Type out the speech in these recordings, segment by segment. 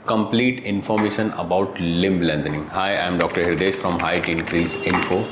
complete information about limb lengthening. Hi, I am Dr. Hridesh from Height Increase Info.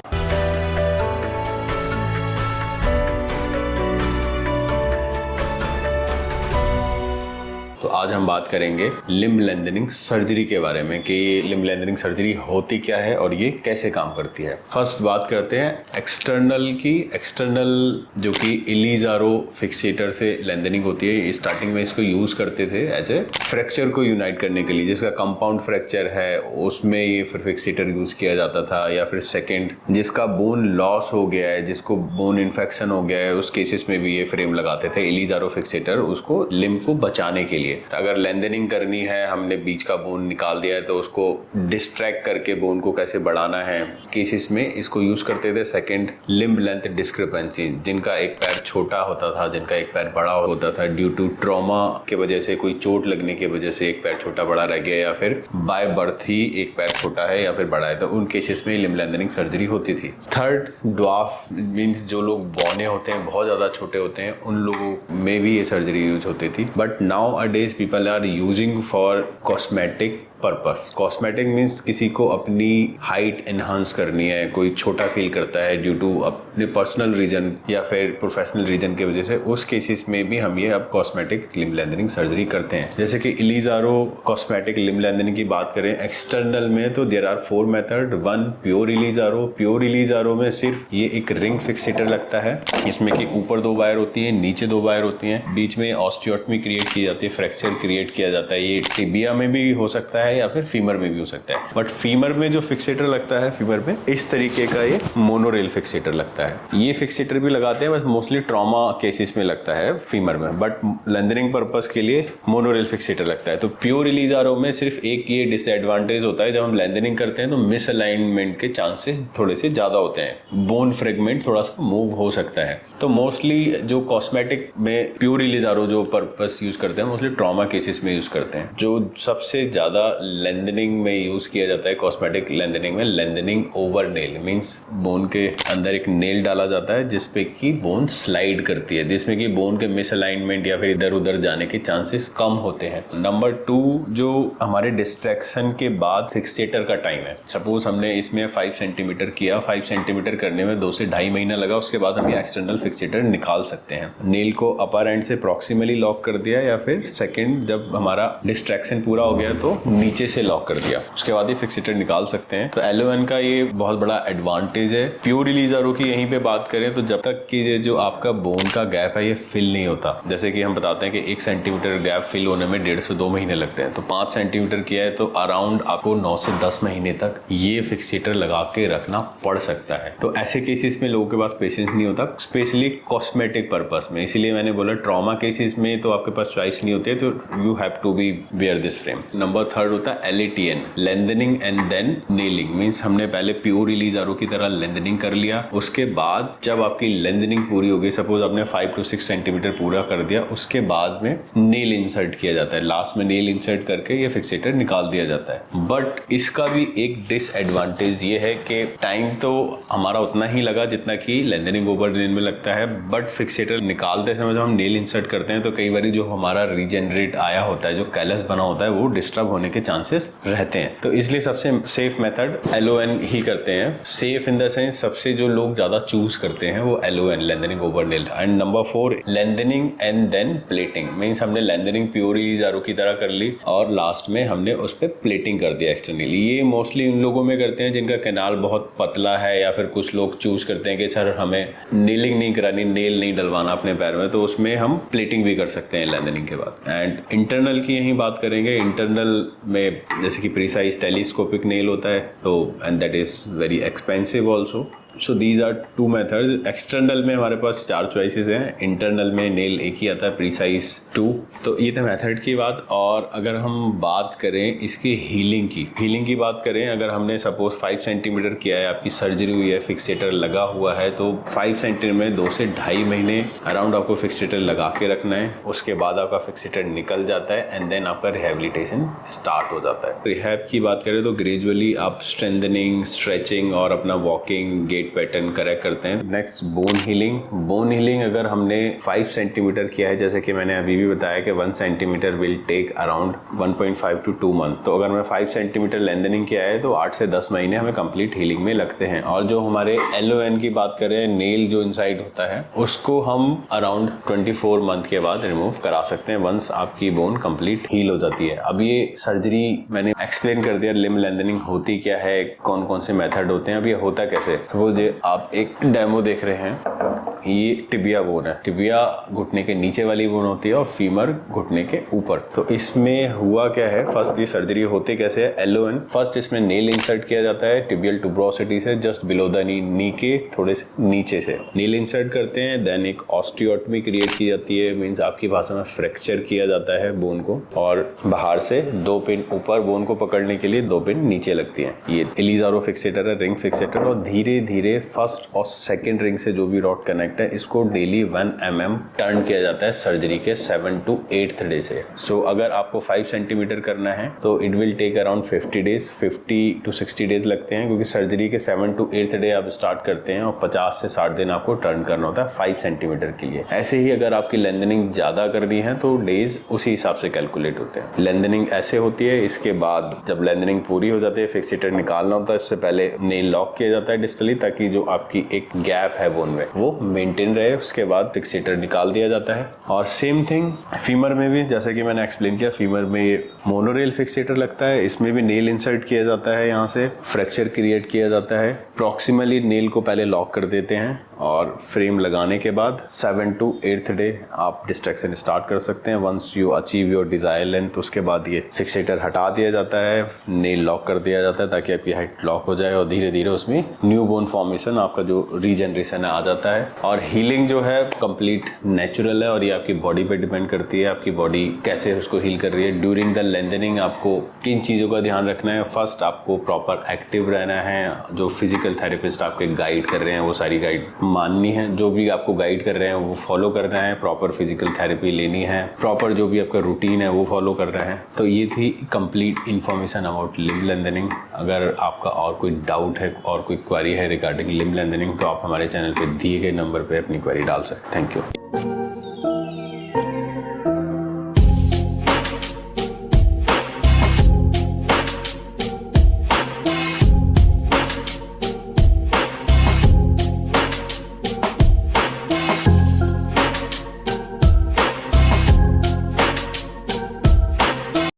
तो आज हम बात करेंगे लिम्ब लेंथनिंग सर्जरी के बारे में कि लिम्ब लेंथनिंग सर्जरी होती क्या है और ये कैसे काम करती है। फर्स्ट बात करते हैं एक्सटर्नल की। एक्सटर्नल जो कि इलीजारो फिक्सेटर से लेंथनिंग होती है। स्टार्टिंग में इसको यूज करते थे एज ए फ्रैक्चर को यूनाइट करने के लिए, जिसका कंपाउंड फ्रैक्चर है उसमें ये फिर फिक्सेटर यूज किया जाता था, या फिर सेकेंड जिसका बोन लॉस हो गया है, जिसको बोन इन्फेक्शन हो गया है, उस केसेस में भी ये फ्रेम लगाते थे इलीजारो फिक्सेटर, उसको लिम्ब को बचाने के लिए। अगर लेंथनिंग करनी है, हमने बीच का बोन निकाल दिया है तो उसको डिस्ट्रैक्ट करके बोन को कैसे बढ़ाना है, केसेस में इसको यूज करते थे। सेकंड, लिम्ब लेंथ डिस्क्रिपेंसी, जिनका एक पैर छोटा होता था, जिनका एक पैर बड़ा होता था ड्यू टू ट्रॉमा के वजह से, कोई चोट लगने की वजह से एक पैर छोटा बड़ा रह गया, या फिर बाय बर्थ ही एक पैर छोटा है या फिर बड़ा है, तो उन केसेस में लिम्ब लेंथनिंग सर्जरी होती थी। थर्ड, ड्वार्फ मींस जो लोग बौने होते हैं, बहुत ज्यादा छोटे होते हैं, उन लोगों में भी ये सर्जरी यूज होती थी। But now a days people are using for cosmetic purpose. Cosmetic means किसी को अपनी हाइट एनहांस करनी है, कोई छोटा फील करता है ड्यू टू अपने पर्सनल रीजन या फिर प्रोफेशनल रीजन की वजह से, उस केसेस में भी हम ये अब कॉस्मेटिक लिम्ब लेंथनिंग सर्जरी करते हैं। जैसे कि इलीजारो कॉस्मेटिक लिम्ब लेंथनिंग की बात करें एक्सटर्नल में, तो there are 4 method. 1, pure Ilizarov. Pure Ilizarov में सिर्फ ये एक रिंग फिक्सेटर लगता है, इसमें कि ऊपर 2 वायर होती है, नीचे 2 वायर होती हैं, बीच में ऑस्टियोटमी क्रिएट की जाती है, फ्रैक्चर क्रिएट किया जाता है। ये टिबिया में भी हो सकता है या फिर फीमर में भी हो सकता है। बट फीमर में जो फिक्सेटर लगता है, फीमर में इस तरीके का ये मोनोरेल फिक्सेटर लगता है। ये फिक्सेटर भी लगाते हैं, बस मोस्टली ट्रॉमा केसेस में लगता है फीमर में, बट लेंथनिंग पर्पस के लिए मोनोरेल फिक्सेटर लगता है। तो प्योर इलीजारो में सिर्फ एक ये डिसएडवांटेज होता है, जब हम लेंथनिंग करते हैं तो मिसअलाइनमेंट के चांसेस थोड़े से ज्यादा होते हैं, बोन फ्रेगमेंट थोड़ा सा मूव हो सकता है। तो मोस्टली जो कॉस्मेटिक में प्योर इलीजारो जो पर्पस यूज करते हैं, मोस्टली ट्रॉमा केसेस में यूज करते हैं। जो सबसे ज्यादा लेंथनिंग में यूज किया जाता है कॉस्मेटिक लेंथनिंग में, lengthening over nail means bone के अंदर एक नेल डाला जाता है जिसपे की बोन स्लाइड करती है, जिसमें कि बोन के मिसअलाइनमेंट या फिर इधर उधर जाने के चांसेस कम होते हैं। नंबर 2, जो हमारे डिस्ट्रैक्शन के बाद फिक्सेटर का टाइम है। सपोज हमने इसमें 5 सेंटीमीटर किया, 5 सेंटीमीटर करने में 2 से ढाई महीना लगा, उसके बाद हम ये एक्सटर्नल फिक्सेटर निकाल सकते हैं। नेल को अपर एंड से प्रॉक्सिमली लॉक कर दिया, या फिर सेकेंड जब हमारा डिस्ट्रैक्शन पूरा हो गया तो नीचे से लॉक कर दिया, उसके बाद ही फिक्सेटर निकाल सकते हैं। तो LON का ये बहुत बड़ा एडवांटेज है। प्योर इलीजारो की यहीं पे बात करें तो जब तक कि ये जो आपका बोन का गैप है ये फिल नहीं होता, जैसे कि हम बताते हैं कि 1 सेंटीमीटर गैप फिल होने में 1.5 से 2 महीने लगते हैं, तो 5 सेंटीमीटर किया है तो अराउंड आपको 9 से 10 महीने तक ये फिक्सेटर लगा के रखना पड़ सकता है। तो ऐसे केसेस में लोगों के पास पेशेंस नहीं होता, स्पेशली कॉस्मेटिक पर्पस में। इसीलिए मैंने बोला ट्रॉमा केसेस में तो आपके पास चॉइस नहीं होती है, तो you have to be wear this frame. Number 3 होता है LATN, lengthening and then nailing. Means हमने पहले प्योर इलीजारो की तरह लेंथनिंग कर लिया, उसके बाद जब आपकी लेंथनिंग पूरी हो गई, सपोज आपने 5 to 6 सेंटीमीटर पूरा कर दिया, उसके बाद में नेल इंसर्ट किया जाता है। लास्ट में नेल इंसर्ट करके ये फिक्सेटर निकाल दिया जाता है। बट इसका भी एक डिसएडवांटेज ये है कि टाइम तो हमारा उतना ही लगा जितना कि लेंथनिंग ओवर नेल में लगता है, बट फिक्सेटर निकालते समय जब हम नेल इंसर्ट करते हैं तो कई बार जो हमारा रीजनरेट आया होता है, जो कैलस बना होता है, वो डिस्टर्ब होने के चांसेस रहते हैं। तो इसलिए सबसे सेफ मेथड LON ही करते हैं। सेफ इन द सेंस सबसे जो लोग ज्यादा चूज करते हैं वो LON, lengthening over nail. And number 4, lengthening and then plating. Means हमने लेंथनिंग प्योर इलीजारो की तरह कर ली और लास्ट में हमने उस पर प्लेटिंग कर दिया एक्सटर्नली। ये मोस्टली उन लोगों में करते हैं जिनका कैनाल बहुत पतला है, या फिर कुछ लोग चूज करते हैं कि सर हमें नेलिंग नहीं करानी, नेल नहीं डलवाना अपने पैर में, तो उसमें हम प्लेटिंग भी कर सकते हैं लेंथनिंग के बाद। एंड इंटरनल की यही बात करेंगे। इंटरनल में जैसे कि प्रिसाइज टेलीस्कोपिक नेल होता है, तो and that is very expensive also. So these are 2 methods. External में हमारे पास 4 चॉइसेस हैं, इंटरनल में नेल एक ही आता है, प्रिसाइज 2। तो ये था मेथड की बात। और अगर हम बात करें इसकी हीलिंग की बात करें, अगर हमने सपोज 5 सेंटीमीटर किया है, आपकी सर्जरी हुई है, फिक्सेटर लगा हुआ है, तो 5 सेंटीमीटर में 2 से ढाई महीने अराउंड आपको फिक्सेटर लगा के रखना है। उसके बाद आपका फिक्सेटर निकल जाता है एंड देन आपका रिहेबिलिटेशन स्टार्ट हो जाता है। रिहैब की बात करें तो ग्रेजुअली आप स्ट्रेंथनिंग, स्ट्रेचिंग और अपना वॉकिंग, गेट एक पैटर्न करेक्ट करते हैं। Next bone healing. Bone healing अगर हमने 5 सेंटीमीटर किया है, जैसे कि मैंने अभी भी बताया कि 1 centimetre will take around 1.5 to 2 month, तो अगर मैं 5 सेंटीमीटर लेंथनिंग किया है तो 8 से 10 महीने हमें कंप्लीट हीलिंग में लगते हैं। और जो हमारे LON की बात करें, नेल जो इनसाइड होता है, उसको हम अराउंड 24 मंथ के बाद रिमूव करा सकते हैं वंस आपकी बोन कंप्लीट हील हो जाती है। अब ये सर्जरी मैंने एक्सप्लेन कर दिया, लिम्ब लेंथनिंग होती क्या है, कौन कौन से मेथड होते हैं। अब ये होता कैसे, सपोज आप एक डेमो देख रहे हैं, ये टिबिया बोन है। टिबिया घुटने के नीचे वाली बोन होती है और फीमर घुटने के ऊपर। तो इसमें हुआ क्या है, फर्स्ट ये सर्जरी होते कैसे है, LON। फर्स्ट इसमें नेल इंसर्ट किया जाता है टिबियल ट्यूबरोसिटी से जस्ट बिलो द नी के थोड़े से नीचे से नेल इंसर्ट करते हैं। देन एक ऑस्टियोटमी क्रिएट की जाती है, मीन्स आपकी भाषा में फ्रैक्चर किया जाता है बोन को, और बाहर से 2 पिन ऊपर बोन को पकड़ने के लिए 2 पिन नीचे लगती है। ये इलीजारो फिक्सेटर है, रिंग फिक्सेटर, और धीरे धीरे फर्स्ट और सेकेंड रिंग से जो भी रॉड कनेक्ट है, इसको डेली 1 mm टर्न किया जाता है सर्जरी के 7 to 8th डे से। सो अगर आपको 5 सेंटीमीटर करना है तो it will take around 50 days, 50 to 60 days लगते हैं, क्योंकि सर्जरी के 7 to 8th डे आप स्टार्ट करते हैं और 50 से 60 दिन आपको टर्न करना होता है 5 सेंटीमीटर के लिए। ऐसे ही अगर आपकी लेंथनिंग ज्यादा करनी है तो डेज उसी हिसाब से कैलकुलेट होते हैं। लेंथनिंग ऐसे होती है। इसके बाद जब लेंथनिंग पूरी हो जाती है, फिक्सेटर निकालना होता है, इससे पहले नेल लॉक किया जाता है डिस्टली, ताकि जो आपकी एक गैप है बोन में वो मेंटेन रहे। उसके बाद फिक्सेटर निकाल दिया जाता है। और सेम थिंग फीमर में भी, जैसे कि मैंने एक्सप्लेन किया, फीमर में ये मोनोरेल फिक्सेटर लगता है, इसमें भी नेल इंसर्ट किया जाता है, यहाँ से फ्रैक्चर क्रिएट किया जाता है। प्रॉक्सिमली नेल को पहले लॉक कर देते हैं और फ्रेम लगाने के बाद 7 to 8th डे आप डिस्ट्रैक्शन स्टार्ट कर सकते हैं। Once you achieve your desire length, उसके बाद ये फिक्सेटर हटा दिया जाता है, नेल लॉक कर दिया जाता है ताकि आपकी हाइट लॉक हो जाए और धीरे धीरे उसमें न्यू बोन फॉर्मेशन, आपका जो रीजनरेशन आ जाता है। और हीलिंग जो है कंप्लीट नेचुरल है और ये आपकी बॉडी पे डिपेंड करती है, आपकी बॉडी कैसे उसको हील कर रही है। ड्यूरिंग द लेंथनिंग आपको किन चीज़ों का ध्यान रखना है, फर्स्ट आपको प्रॉपर एक्टिव रहना है, जो फिजिकल थेरेपिस्ट आपके गाइड कर रहे हैं वो सारी गाइड माननी है, जो भी आपको गाइड कर रहे हैं वो फॉलो करना है, प्रॉपर फिजिकल थेरेपी लेनी है, प्रॉपर जो भी आपका रूटीन है वो फॉलो कर रहे हैं। तो ये थी complete information about limb lengthening. अगर आपका और कोई डाउट है और कोई क्वेरी है रिगार्डिंग लिम्ब लेंथनिंग तो आप हमारे चैनल पे दिए गए नंबर पे अपनी क्वेरी डाल सकते हैं। Thank you.